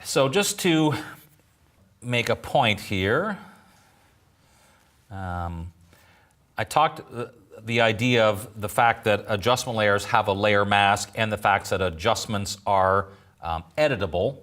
So just to make a point here, I talked the idea of the fact that adjustment layers have a layer mask and the fact that adjustments are editable.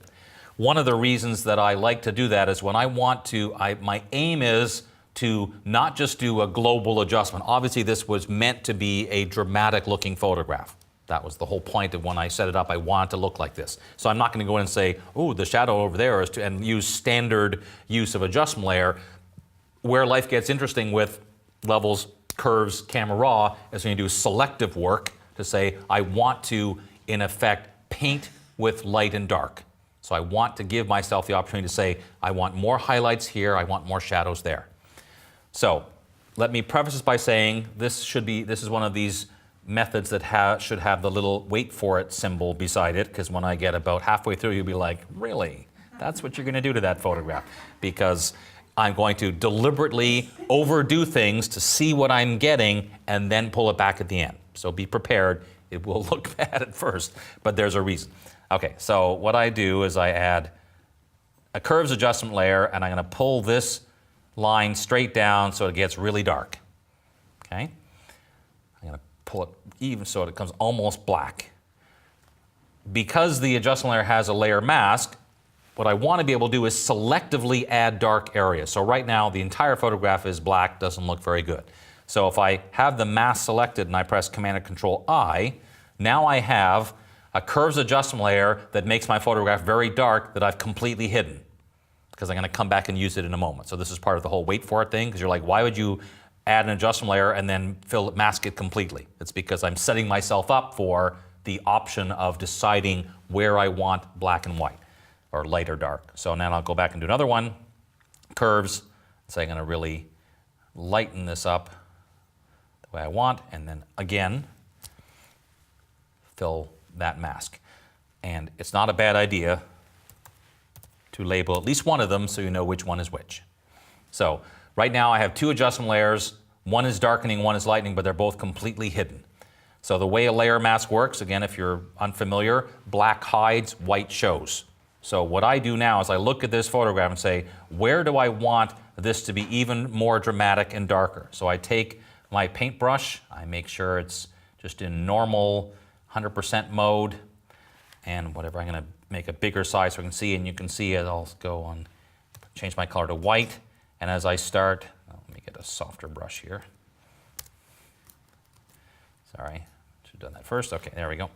One of the reasons that I like to do that is when I want to, my aim is to not just do a global adjustment. Obviously this was meant to be a dramatic looking photograph. That was the whole point of when I set it up. I want it to look like this. So I'm not going to go in and say, oh, the shadow over there is to, and use standard use of adjustment layer. Where life gets interesting with levels, curves, camera raw is when you do selective work to say, I want to, in effect, paint with light and dark. So I want to give myself the opportunity to say, I want more highlights here, I want more shadows there. So let me preface this by saying this is one of these methods that should have the little wait for it symbol beside it, because when I get about halfway through, you'll be like, really? That's what you're going to do to that photograph? Because I'm going to deliberately overdo things to see what I'm getting and then pull it back at the end. So be prepared. It will look bad at first, but there's a reason. Okay, so what I do is I add a curves adjustment layer, and I'm going to pull this line straight down so it gets really dark. Okay? I'm going to pull it even so it becomes almost black. Because the adjustment layer has a layer mask, what I want to be able to do is selectively add dark areas. So right now the entire photograph is black, doesn't look very good. So if I have the mask selected and I press Command and Control I, now I have a curves adjustment layer that makes my photograph very dark that I've completely hidden, because I'm going to come back and use it in a moment. So this is part of the whole wait for it thing, because you're like, why would you add an adjustment layer and then mask it completely? It's because I'm setting myself up for the option of deciding where I want black and white, or light or dark. So now I'll go back and do another one, curves. So I'm going to really lighten this up the way I want, and then again, fill that mask. And it's not a bad idea to label at least one of them so you know which one is which. So right now I have two adjustment layers. One is darkening, one is lightening, but they're both completely hidden. So the way a layer mask works, again, if you're unfamiliar, black hides, white shows. So what I do now is I look at this photograph and say, where do I want this to be even more dramatic and darker? So I take my paintbrush, I make sure it's just in normal 100% mode, and whatever, I'm going to make a bigger size so I can see, and you can see it. I'll go on, change my color to white, and as I start, let me get a softer brush here. Sorry, should have done that first. Okay, there we go.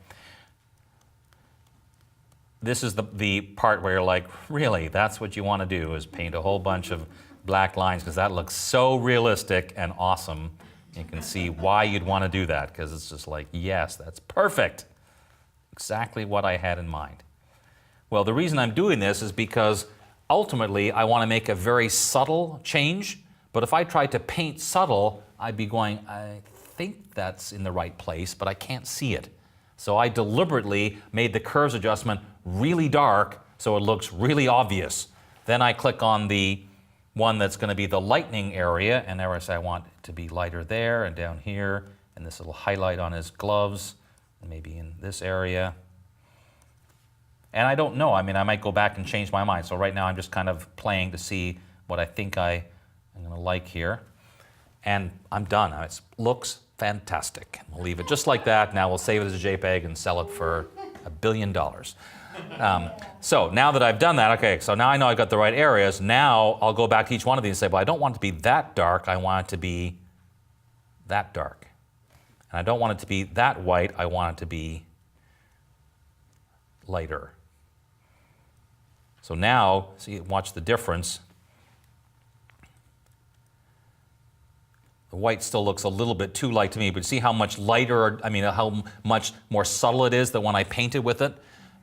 This is the part where you're like, really, that's what you want to do, is paint a whole bunch of black lines, because that looks so realistic and awesome. You can see why you'd want to do that, because it's just like, yes, that's perfect. Exactly what I had in mind. Well, the reason I'm doing this is because ultimately I want to make a very subtle change, but if I tried to paint subtle, I'd be going, I think that's in the right place, but I can't see it. So I deliberately made the curves adjustment really dark so it looks really obvious. Then I click on the one that's going to be the lightning area, and there I say I want it to be lighter there and down here, and this little highlight on his gloves, and maybe in this area. And I don't know, I mean, I might go back and change my mind. So right now I'm just kind of playing to see what I think I'm going to like here. And I'm done. It looks fantastic. We'll leave it just like that. Now we'll save it as a JPEG and sell it for $1 billion. So now that I've done that, okay, so now I know I've got the right areas. Now I'll go back to each one of these and say, well, I don't want it to be that dark. I want it to be that dark. And I don't want it to be that white. I want it to be lighter. So now, see, watch the difference. The white still looks a little bit too light to me, but see how much lighter, I mean, how much more subtle it is than when I painted with it.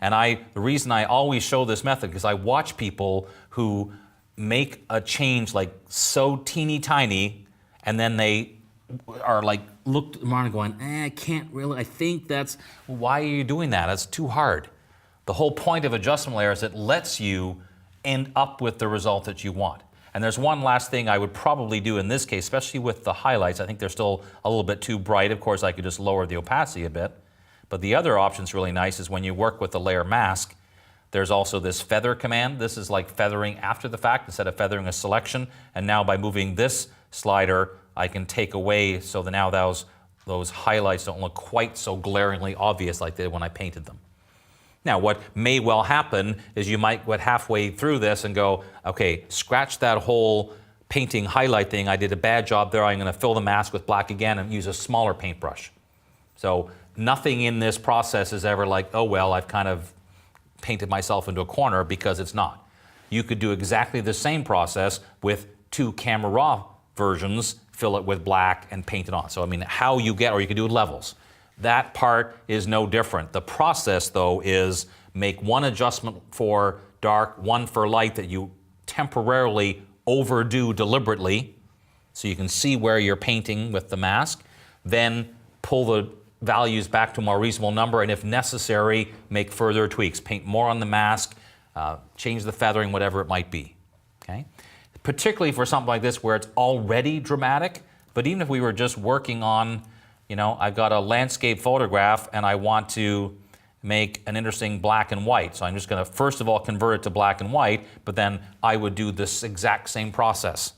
And the reason I always show this method, because I watch people who make a change like so teeny tiny, and then they are like, looked around and going, I can't really, I think that's, why are you doing that? That's too hard. The whole point of adjustment layer is it lets you end up with the result that you want. And there's one last thing I would probably do in this case, especially with the highlights. I think they're still a little bit too bright. Of course, I could just lower the opacity a bit. But the other option that's really nice is when you work with the layer mask, There's also this feather command. This is like feathering after the fact instead of feathering a selection. And now by moving this slider, I can take away so that now those highlights don't look quite so glaringly obvious like they did when I painted them. Now, what may well happen is you might get halfway through this and go, okay, scratch that whole painting highlight thing. I did a bad job there. I'm going to fill the mask with black again and use a smaller paintbrush. So nothing in this process is ever like, oh, well, I've kind of painted myself into a corner, because it's not. You could do exactly the same process with 2 camera raw versions, fill it with black and paint it on. So I mean, how you get, or you could do levels. That part is no different. The process, though, is make one adjustment for dark, one for light that you temporarily overdo deliberately so you can see where you're painting with the mask. Then pull the values back to a more reasonable number, and if necessary, make further tweaks. Paint more on the mask, change the feathering, whatever it might be. Okay? Particularly for something like this where it's already dramatic, but even if we were just working on, you know, I've got a landscape photograph and I want to make an interesting black and white. So I'm just going to first of all convert it to black and white, but then I would do this exact same process.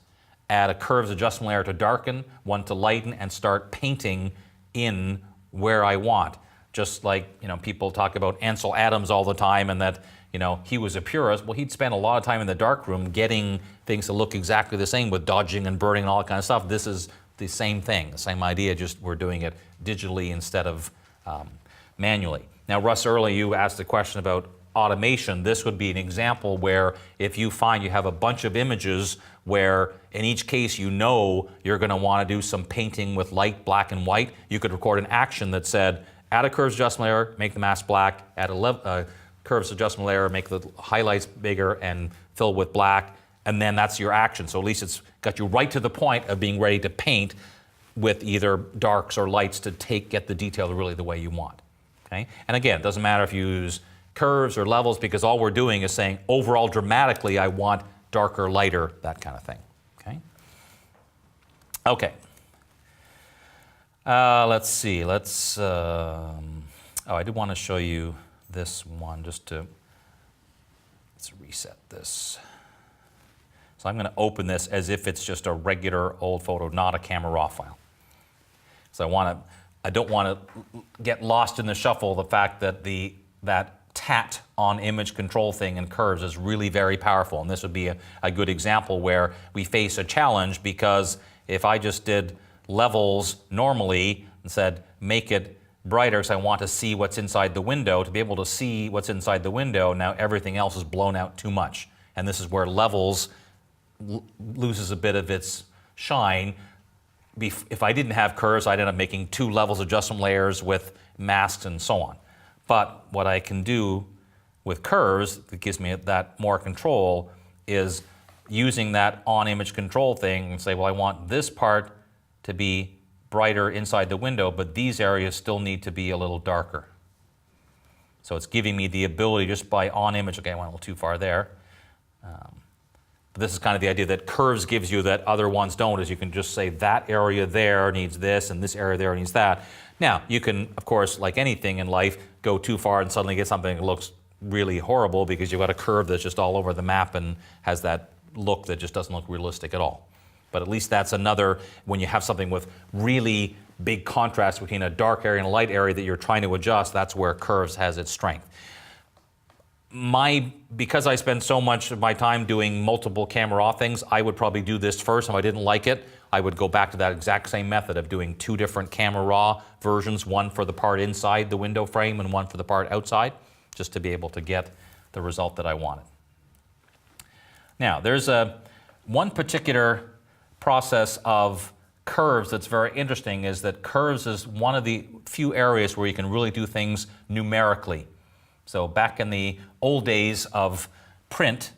Add a curves adjustment layer to darken, one to lighten, and start painting in where I want. Just like, you know, people talk about Ansel Adams all the time and that, you know, he was a purist. Well, he'd spend a lot of time in the darkroom getting things to look exactly the same with dodging and burning and all that kind of stuff. This is the same thing, the same idea, just we're doing it digitally instead of manually. Now, Russ, earlier you asked a question about automation. This would be an example where if you find you have a bunch of images where in each case you know you're going to want to do some painting with light, black, and white, you could record an action that said, add a curves adjustment layer, make the mask black, add a curves adjustment layer, make the highlights bigger and fill with black, and then that's your action. So at least it's got you right to the point of being ready to paint with either darks or lights to get the detail really the way you want. Okay? And again, it doesn't matter if you use curves or levels, because all we're doing is saying overall dramatically I want darker, lighter, that kind of thing. Okay. Okay. Let's see. Let's. Oh, I did want to show you this one just to. Let's reset this. So I'm going to open this as if it's just a regular old photo, not a camera raw file. So I don't want to get lost in the shuffle. The fact that that tat on image control thing in curves is really very powerful, and this would be a good example where we face a challenge, because if I just did levels normally and said make it brighter because I want to see what's inside the window, to be able to see what's inside the window, now everything else is blown out too much, and this is where levels loses a bit of its shine. If I didn't have curves, I'd end up making 2 levels adjustment layers with masks and so on. But what I can do with curves that gives me that more control is using that on-image control thing and say, well, I want this part to be brighter inside the window, but these areas still need to be a little darker. So it's giving me the ability just by on-image, okay, I went a little too far there. But this is kind of the idea that curves gives you that other ones don't, is you can just say that area there needs this and this area there needs that. Now, you can, of course, like anything in life, go too far and suddenly get something that looks really horrible because you've got a curve that's just all over the map and has that look that just doesn't look realistic at all. But at least that's another, when you have something with really big contrast between a dark area and a light area that you're trying to adjust, that's where curves has its strength. Because I spend so much of my time doing multiple camera raw things, I would probably do this first. If I didn't like it, I would go back to that exact same method of doing 2 different camera raw versions, one for the part inside the window frame and one for the part outside, just to be able to get the result that I wanted. Now, there's one particular process of curves that's very interesting, is that curves is one of the few areas where you can really do things numerically. So back in the old days of print,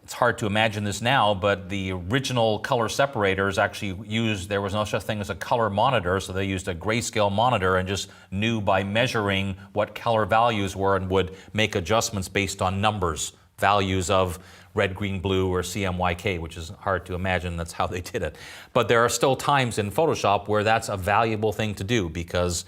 it's hard to imagine this now, but the original color separators actually there was no such thing as a color monitor, so they used a grayscale monitor and just knew by measuring what color values were and would make adjustments based on numbers, values of red, green, blue, or CMYK, which is hard to imagine that's how they did it. But there are still times in Photoshop where that's a valuable thing to do, because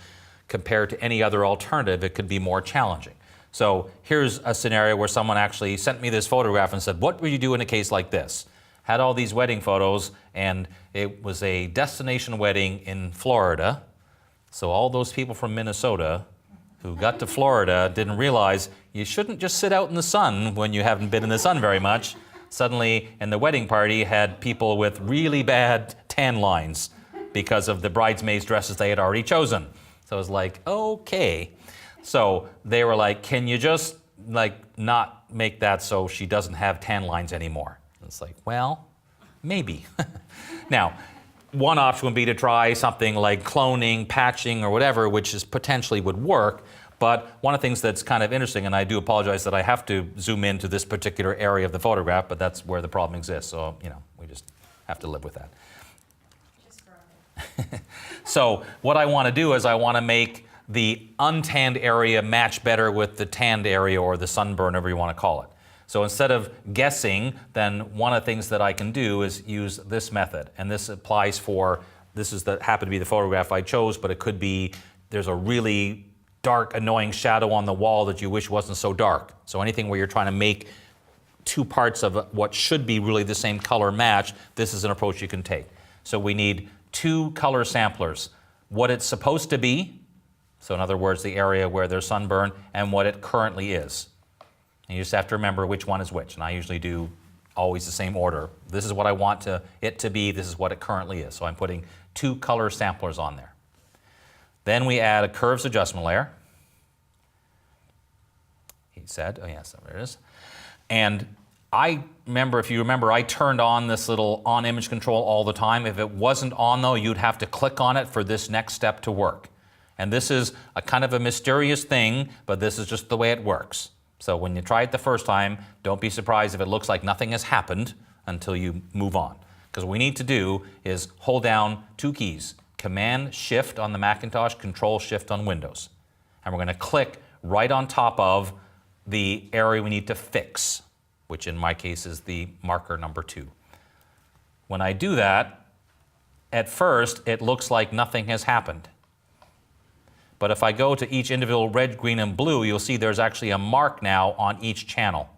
compared to any other alternative, it could be more challenging. So here's a scenario where someone actually sent me this photograph and said, what would you do in a case like this? Had all these wedding photos, and it was a destination wedding in Florida. So all those people from Minnesota who got to Florida didn't realize you shouldn't just sit out in the sun when you haven't been in the sun very much. Suddenly, in the wedding party, had people with really bad tan lines because of the bridesmaids' dresses they had already chosen. So it was like, okay. So they were like, can you just not make that so she doesn't have tan lines anymore? It's like, well, maybe. Now, one option would be to try something like cloning, patching, or whatever, which is potentially would work. But one of the things that's kind of interesting, and I do apologize that I have to zoom into this particular area of the photograph, but that's where the problem exists. So, we just have to live with that. Just for a minute. So what I want to do is I want to make the untanned area match better with the tanned area, or the sunburn, whatever you want to call it. So instead of guessing, then one of the things that I can do is use this method. And this applies for, happened to be the photograph I chose, but it could be there's a really dark, annoying shadow on the wall that you wish wasn't so dark. So anything where you're trying to make two parts of what should be really the same color match, this is an approach you can take. So we need two color samplers. What it's supposed to be, so in other words, the area where there's sunburn, and what it currently is. And you just have to remember which one is which, and I usually do always the same order. This is what I want it to be, this is what it currently is. So I'm putting two color samplers on there. Then we add a curves adjustment layer. He said, oh yes, there it is. And if you remember, I turned on this little on image control all the time. If it wasn't on though, you'd have to click on it for this next step to work. And this is a kind of a mysterious thing, but this is just the way it works. So when you try it the first time, don't be surprised if it looks like nothing has happened until you move on. Because what we need to do is hold down two keys, Command Shift on the Macintosh, Control Shift on Windows. And we're going to click right on top of the area we need to fix, which in my case is the marker number 2. When I do that, at first it looks like nothing has happened. But if I go to each individual red, green, and blue, you'll see there's actually a mark now on each channel.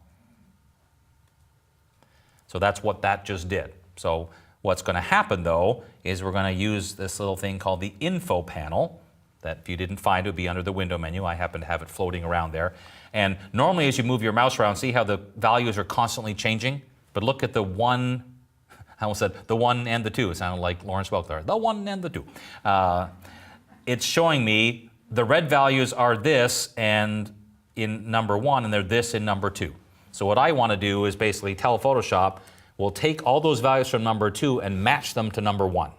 So that's what that just did. So what's going to happen, though, is we're going to use this little thing called the info panel that, if you didn't find, it would be under the window menu. I happen to have it floating around there. And normally as you move your mouse around, see how the values are constantly changing? But look at the 1, I almost said the 1 and the 2. It sounded like Lawrence Welk there. The 1 and the 2. It's showing me the red values are this and in number 1, and they're this in number 2. So what I want to do is basically tell Photoshop, we'll take all those values from number 2 and match them to number 1.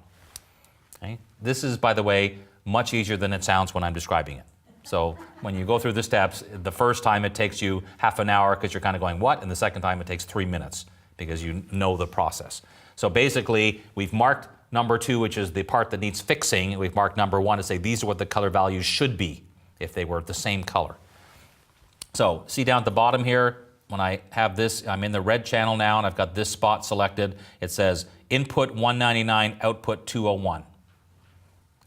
Okay? This is, by the way, much easier than it sounds when I'm describing it. So when you go through the steps, the first time it takes you half an hour because you're kind of going, what? And the second time it takes 3 minutes because you know the process. So basically, we've marked number 2, which is the part that needs fixing. We've marked number 1 to say these are what the color values should be if they were the same color. So see down at the bottom here, when I have this, I'm in the red channel now, and I've got this spot selected. It says input 199, output 201.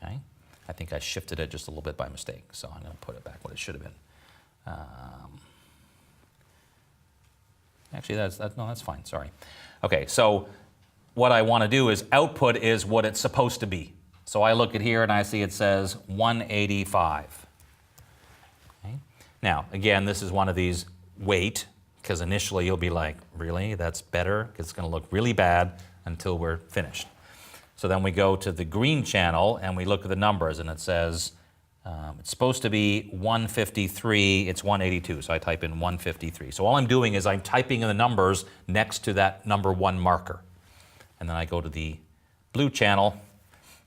Okay? I think I shifted it just a little bit by mistake, so I'm going to put it back what it should have been. Actually, that's fine, sorry. Okay, so what I want to do is output is what it's supposed to be. So I look at here and I see it says 185. Okay? Now, again, this is one of these wait, because initially you'll be like, really? That's better? Because it's going to look really bad until we're finished. So then we go to the green channel and we look at the numbers, and it says it's supposed to be 153, it's 182, so I type in 153. So all I'm doing is I'm typing in the numbers next to that number 1 marker. And then I go to the blue channel,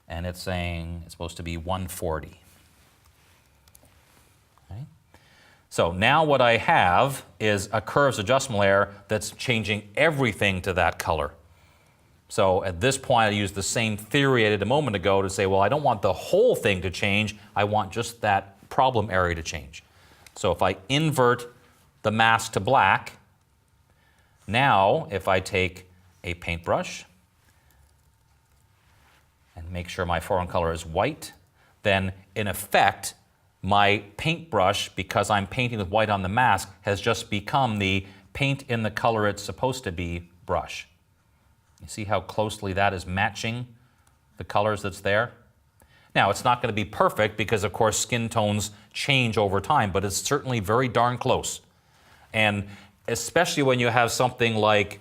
and it's saying it's supposed to be 140. Okay. So now what I have is a curves adjustment layer that's changing everything to that color. So at this point, I use the same theory I did a moment ago to say, well, I don't want the whole thing to change. I want just that problem area to change. So if I invert the mask to black, now if I take a paintbrush and make sure my foreground color is white, then in effect, my paintbrush, because I'm painting with white on the mask, has just become the paint in the color it's supposed to be brush. You see how closely that is matching the colors that's there? Now, it's not going to be perfect because, of course, skin tones change over time, but it's certainly very darn close. And especially when you have something like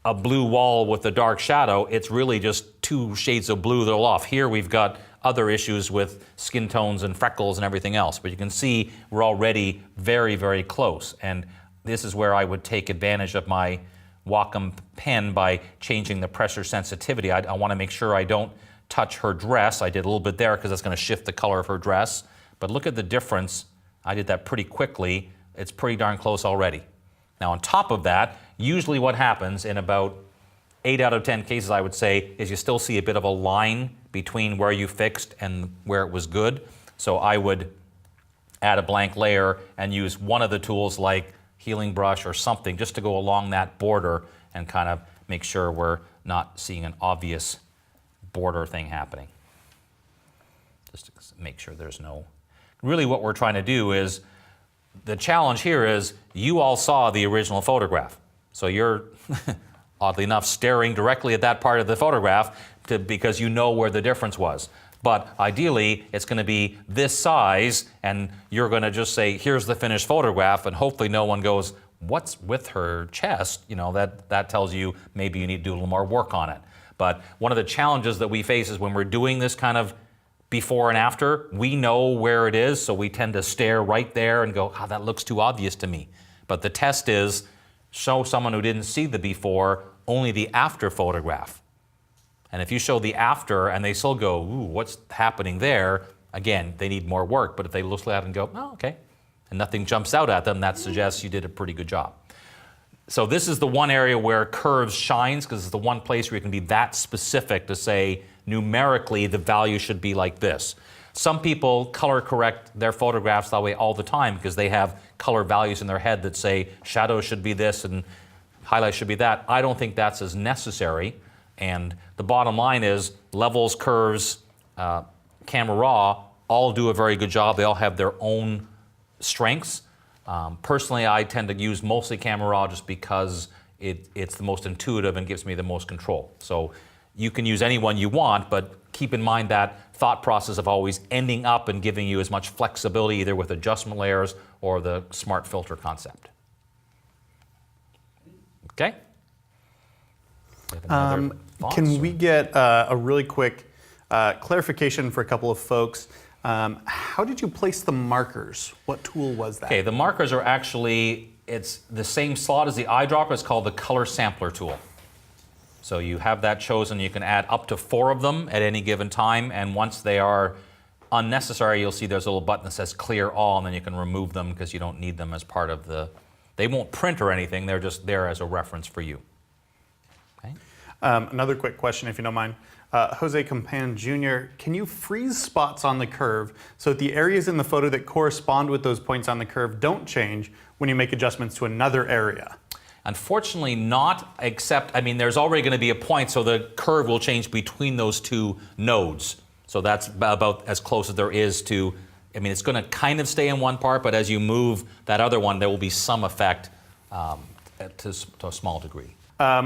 a blue wall with a dark shadow, it's really just two shades of blue that are off. Here we've got other issues with skin tones and freckles and everything else, but you can see we're already very, very close. And this is where I would take advantage of my Wacom pen by changing the pressure sensitivity. I want to make sure I don't touch her dress. I did a little bit there because that's going to shift the color of her dress. But look at the difference. I did that pretty quickly. It's pretty darn close already. Now on top of that, usually what happens in about 8 out of 10 cases, I would say, is you still see a bit of a line between where you fixed and where it was good. So I would add a blank layer and use one of the tools like healing brush or something just to go along that border and kind of make sure we're not seeing an obvious border thing happening. Just to make sure there's no... Really what we're trying to do is, the challenge here is you all saw the original photograph. So you're, oddly enough, staring directly at that part of the photograph because you know where the difference was. But ideally, it's going to be this size, and you're going to just say, here's the finished photograph, and hopefully no one goes, what's with her chest? You know, that tells you maybe you need to do a little more work on it. But one of the challenges that we face is when we're doing this kind of before and after, we know where it is, so we tend to stare right there and go, oh, that looks too obvious to me. But the test is, show someone who didn't see the before only the after photograph. And if you show the after and they still go, ooh, what's happening there? Again, they need more work. But if they look at it and go, oh, okay, and nothing jumps out at them, that suggests you did a pretty good job. So this is the one area where curves shines, because it's the one place where you can be that specific to say, numerically, the value should be like this. Some people color correct their photographs that way all the time because they have color values in their head that say shadows should be this and highlights should be that. I don't think that's as necessary. And the bottom line is levels, curves, camera raw all do a very good job. They all have their own strengths. Personally, I tend to use mostly camera raw just because it's the most intuitive and gives me the most control. So you can use any one you want, but keep in mind that thought process of always ending up and giving you as much flexibility either with adjustment layers or the smart filter concept. Okay? Can we get a really quick clarification for a couple of folks? How did you place the markers? What tool was that? Okay, the markers are actually, it's the same slot as the eyedropper. It's called the color sampler tool. So you have that chosen. You can add up to 4 of them at any given time, and once they are unnecessary, you'll see there's a little button that says clear all, and then you can remove them because you don't need them as part of the, they won't print or anything, they're just there as a reference for you. Okay. Another quick question, if you don't mind. Jose Campan Jr., can you freeze spots on the curve so that the areas in the photo that correspond with those points on the curve don't change when you make adjustments to another area? Unfortunately not, except, I mean, there's already going to be a point, so the curve will change between those two nodes. So that's about as close as there is to, I mean, it's going to kind of stay in one part, but as you move that other one, there will be some effect to a small degree.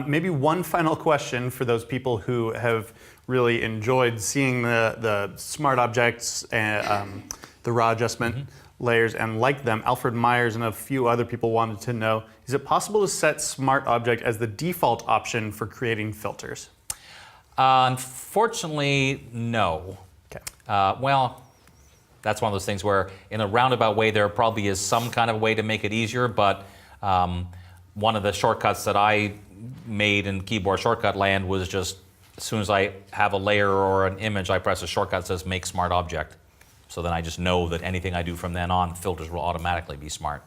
Maybe one final question for those people who have really enjoyed seeing the smart objects and the raw adjustment layers and like them. Alfred Myers and a few other people wanted to know, is it possible to set smart object as the default option for creating filters? Unfortunately, no. Okay. Well, that's one of those things where in a roundabout way there probably is some kind of way to make it easier, but one of the shortcuts that I made in keyboard shortcut land was just as soon as I have a layer or an image, I press a shortcut that says make smart object. So then I just know that anything I do from then on, filters will automatically be smart.